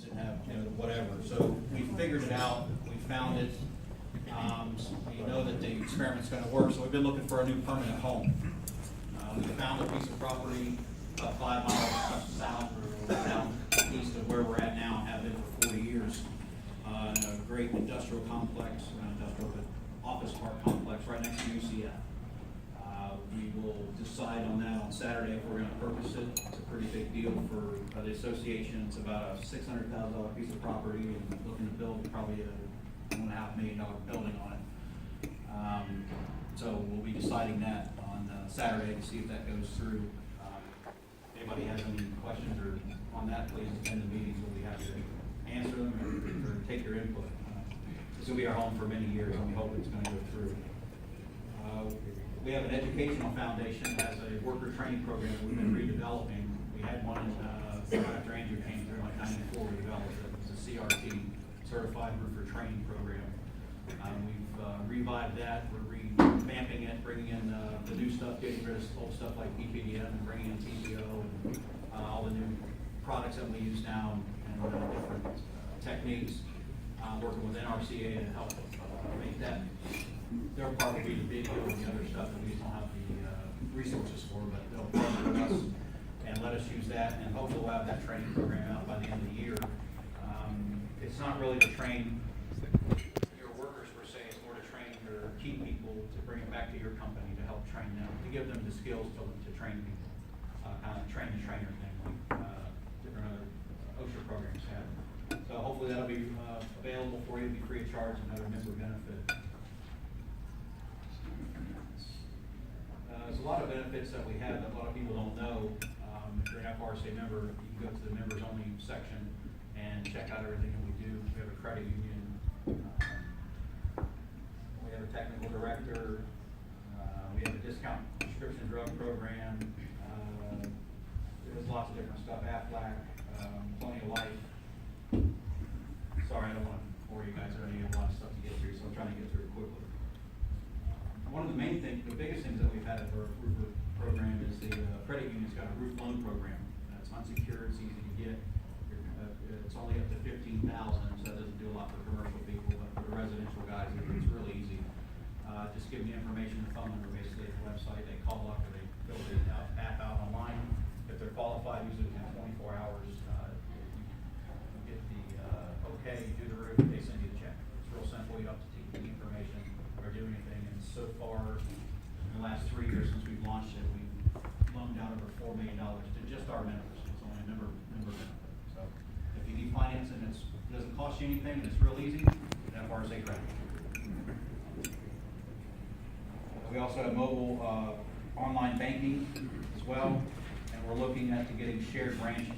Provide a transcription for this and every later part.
and have, whatever. So we figured it out, we found it. We know that the experiment's gonna work, so we've been looking for a new permanent home. We found a piece of property about 5 miles southeast of where we're at now, have been for 40 years. In a great industrial complex, not industrial, but office park complex right next to UCF. We will decide on that on Saturday if we're gonna purchase it. It's a pretty big deal for the association. It's about a $600,000 piece of property, and looking to build probably a $1.5 million building on it. So we'll be deciding that on Saturday to see if that goes through. If anybody has any questions or on that, please attend the meetings. We'll be happy to answer them or take your input. This will be our home for many years, and we hope it's going to go through. We have an educational foundation that has a worker training program that we've been redeveloping. We had one after Andrew came through, like 94, we developed it. It's a CRT, Certified Roofer Training Program. We've revived that. We're revamping it, bringing in the new stuff, getting rid of old stuff like PPDM, and bringing in TPO and all the new products that we use now, and different techniques. Working with RCASF to help make that. Their part will be the video and the other stuff that we just don't have the resources for, but they'll partner with us and let us use that, and hopefully we'll have that training program out by the end of the year. It's not really to train your workers per se, it's more to train your key people, to bring it back to your company, to help train them, to give them the skills to train people, kind of train the trainer thing, like different other OSHA programs have. So hopefully that'll be available for you, be free of charge, another member benefit. There's a lot of benefits that we have that a lot of people don't know. If you're an FRSA member, you can go to the members only section and check out everything that we do. We have a credit union. We have a technical director. We have a discount prescription drug program. There's lots of different stuff. AFLAC, Plenty of Life. Sorry, I don't want to bore you guys. I have a lot of stuff to get through, so I'm trying to get through it quickly. One of the main things, the biggest things that we've had at our roofer program is the credit union's got a roof loan program. It's unsecured, it's easy to get. It's only up to $15,000, so it doesn't do a lot for commercial people, but for the residential guys, it's really easy. Just give them the information, the phone number, basically at the website. They call up or they fill the app out online. If they're qualified, usually within 24 hours, you get the okay, do the roof, they send you the check. It's real simple. You don't have to take the information or do anything. And so far, in the last 3 years since we've launched it, we've loaned out over $4 million to just our members. It's only a member benefit. So if you need financing, it doesn't cost you anything, and it's real easy. FRSA credit. We also have mobile online banking as well, and we're looking at getting shared branch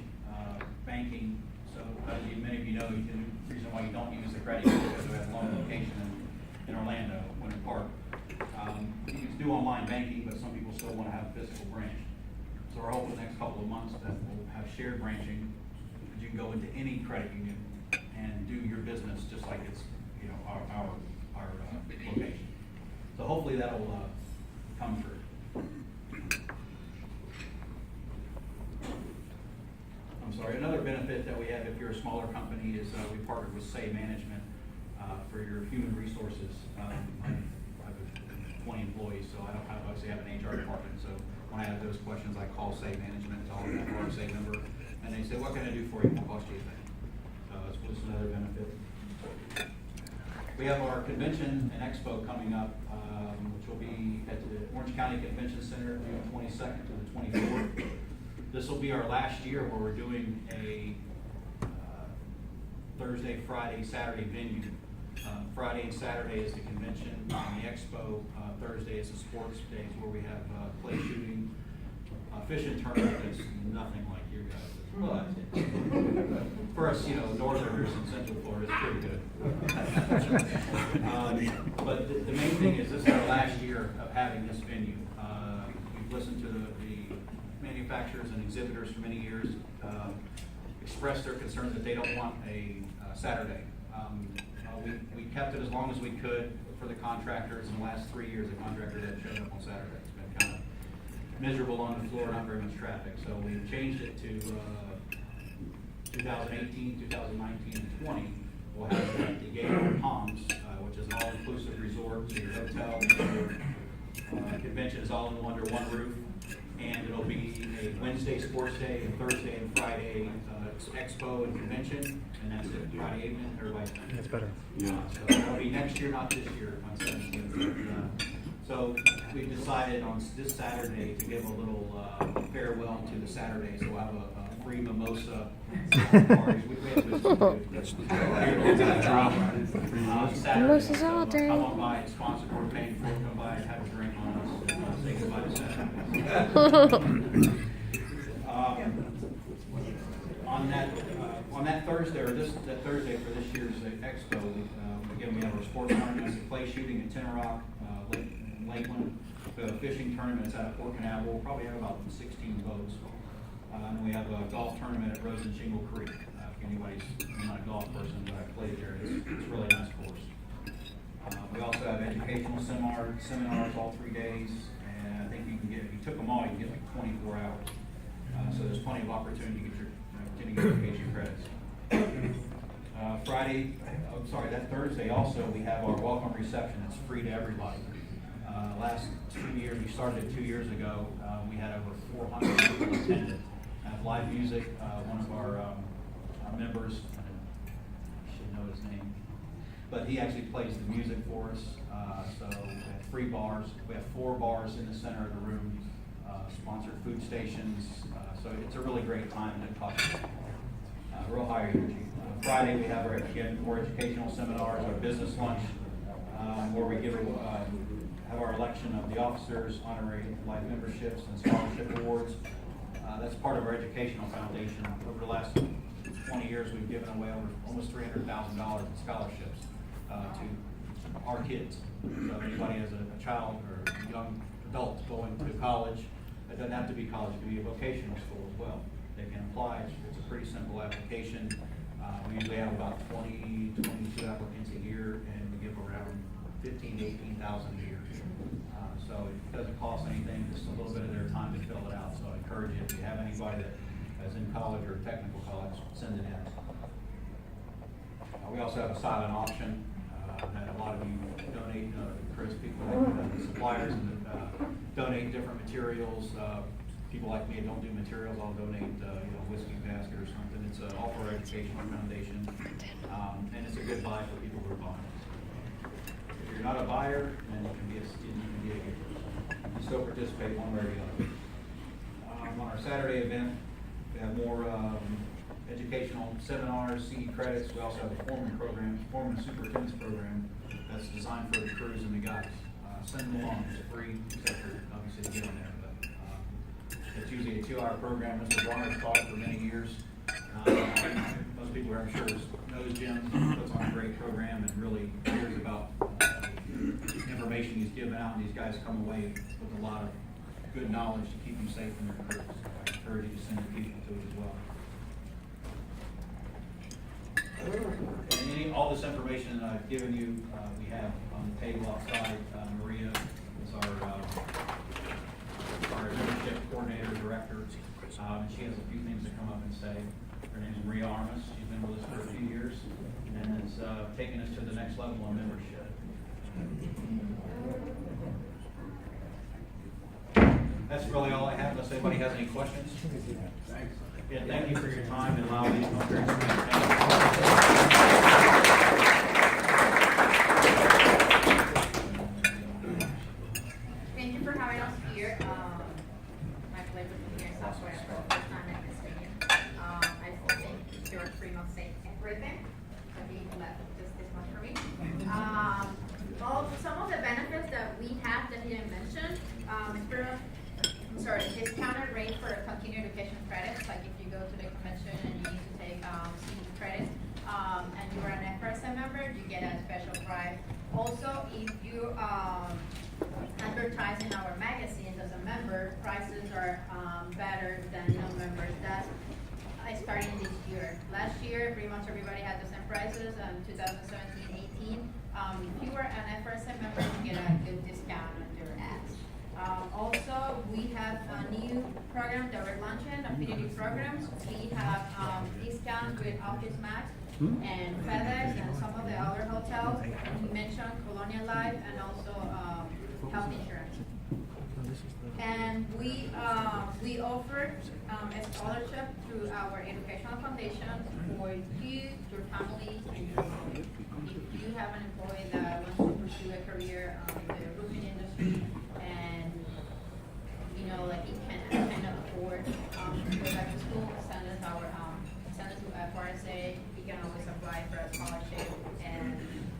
banking. So as many of you know, the reason why you don't use the credit union is because we have a loan location in Orlando, Winter Park. You can do online banking, but some people still want to have a physical branch. So we're hoping the next couple of months that we'll have shared branching, that you can go into any credit union and do your business just like it's our location. So hopefully that'll come through. I'm sorry. Another benefit that we have if you're a smaller company is we partnered with Say Management for your human resources. I have 20 employees, so I obviously have an HR department. So when I have those questions, I call Say Management, tell them I'm a Say member, and they say, "What can I do for you? It won't cost you anything." So that's just another benefit. We have our convention and expo coming up, which will be at the Orange County Convention Center, June 22nd to the 24th. This will be our last year where we're doing a Thursday, Friday, Saturday venue. Friday and Saturday is the convention, and the expo. Thursday is the sports days where we have clay shooting, fishing tournament. That's nothing like you guys, but for us, Northerners in Central Florida, it's pretty good. But the main thing is this is our last year of having this venue. We've listened to the manufacturers and exhibitors for many years express their concerns that they don't want a Saturday. We kept it as long as we could for the contractors. In the last 3 years, the contractors have showed up on Saturday. It's been kind of miserable on the floor, not very much traffic. So we changed it to 2018, 2019, and 20, we'll have it at the Gateway Palms, which is an all-inclusive resort, so your hotel, your convention is all under one roof. And it'll be a Wednesday sports day, a Thursday and Friday expo and convention, and that's it, Friday evening, everybody. That's better. So that'll be next year, not this year, on 17th. So we decided on this Saturday to give a little farewell to the Saturday, so we'll have a free mimosa party. We have this Mimosas all day. Come on by, it's sponsored, we're paying for it, come by and have a drink on us, say goodbye to Saturday. On that Thursday, or that Thursday for this year's expo, again, we have our sports tournaments, clay shooting at Tin Rock, Lakeland, the fishing tournament is out of Port Canaveral. We'll probably have about 16 boats. And we have a golf tournament at Rose and Shingle Creek. If anybody's not a golf person, but I played there, it's a really nice course. We also have educational seminars all 3 days, and I think you can get, if you took them all, you can get like 24 hours. So there's plenty of opportunity to get your education credits. That Thursday also, we have our welcome reception. It's free to everybody. Last 2 years, we started it 2 years ago. We had over 400 people attend. Have live music. One of our members, I should know his name, but he actually plays the music for us. So we have free bars. We have 4 bars in the center of the room, sponsored food stations. So it's a really great time and it costs real high energy. Friday we have our educational seminars, our business lunch, where we have our election of the officers, honorary life memberships, and scholarship awards. That's part of our educational foundation. Over the last 20 years, we've given away over almost $300,000 in scholarships to our kids. So if anybody has a child or a young adult going to college, it doesn't have to be college, it can be a vocational school as well. They can apply. It's a pretty simple application. We usually have about 20, 22 applicants a year, and we give around 15 to 18,000 a year. So it doesn't cost anything, just a little bit of their time to fill it out. So I encourage you, if you have anybody that is in college or technical college, send it in. We also have a silent auction that a lot of you donate, Chris, people like suppliers and donate different materials. People like me don't do materials, I'll donate whiskey basket or something. It's all for our educational foundation, and it's a good buy for people who are buying. If you're not a buyer, then you can be a student, you can be a giver. You still participate one way or the other. On our Saturday event, we have more educational seminars, CE credits. We also have a foreman superintendent's program that's designed for the crews and the guys. Send them along, it's free, except for obviously to get in there. It's usually a 2-hour program. Mr. Warner's taught it for many years. Most people, I'm sure, knows Jim. He puts on a great program and really cares about information he's given out. And these guys come away with a lot of good knowledge to keep them safe in their careers. So I encourage you to send your people to it as well. All this information that I've given you, we have on the table outside. Maria is our leadership coordinator, director, and she has a few things to come up and say. Her name is Maria Armas. She's been with us for a few years and has taken us to the next level of membership. That's really all I have, unless anybody has any questions. Thanks. Yeah, thank you for your time and allowing me to come here. Thank you for having us here. My pleasure to be here in Southwest for the first time at this meeting. I think Stuart Fremont said everything. So he left just this much for me. Some of the benefits that we have that he didn't mention, discounted rate for continuing education credits. Like if you go to the convention and you need to take CE credits, and you are an FRSA member, you get a special price. Also, if you advertise in our magazines as a member, prices are better than non-members. That's starting this year. Last year, pretty much everybody had the same prices. 2017-18, if you were an FRSA member, you get a good discount on your ads. Also, we have a new program, direct luncheon, affinity programs. We have discounts with Office Max and FedEx and some of the other hotels. We mentioned Colonial Life and also health insurance. And we offer a scholarship through our educational foundation for you, your family. If you have an employee that wants to pursue a career in the roofing industry, and you know, like it cannot afford to go back to school, send us to FRSA. You can always apply for a scholarship, and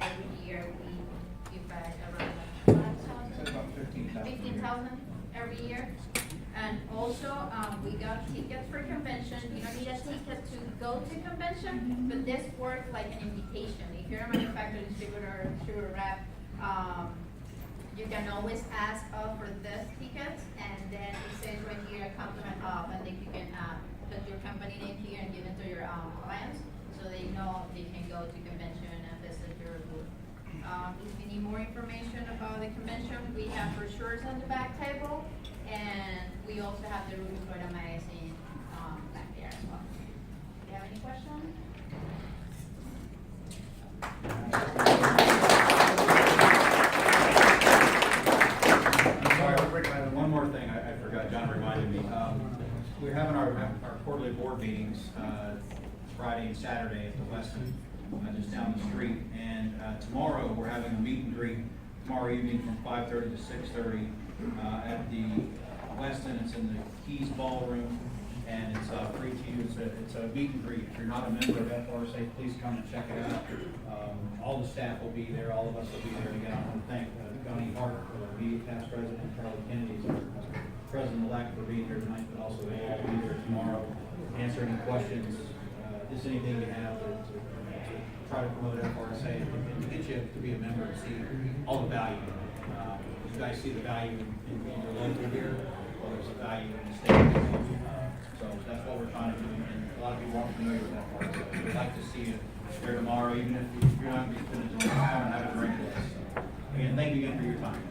every year we give back around About 15,000 every year. And also, we got tickets for convention. You don't need a ticket to go to convention, but this works like an invitation. If you're a manufacturer, distributor, distributor rep, you can always ask for this ticket, and then it says right here, compliment off, and then you can put your company name here and give it to your clients, so they know they can go to convention and visit your booth. If you need more information about the convention, we have brochures on the back table, and we also have the Ruby Florida magazine back there as well. Do you have any questions? I'm sorry, one more thing I forgot, John reminded me. We're having our quarterly board meetings Friday and Saturday at the Westin, just down the street. And tomorrow, we're having a meet and greet tomorrow evening from 5:30 to 6:30 at the Westin. It's in the Keys Ballroom, and it's free to you. It's a meet and greet. If you're not a member of FRSA, please come and check it out. All the staff will be there. All of us will be there again. I want to thank Gunny Hart, immediate past president, Charlie Kennedy, our president-elect, for being here tonight, but also they will be there tomorrow, answer any questions, just anything you have to try to promote FRSA and to get you to be a member and see all the value. You guys see the value in your local here, well, there's a value in the state. So that's what we're trying to do, and a lot of people aren't familiar with FRSA. We'd like to see you there tomorrow, even if you're not going to be spending time, come and have a drink with us. So, again, thank you again for your time.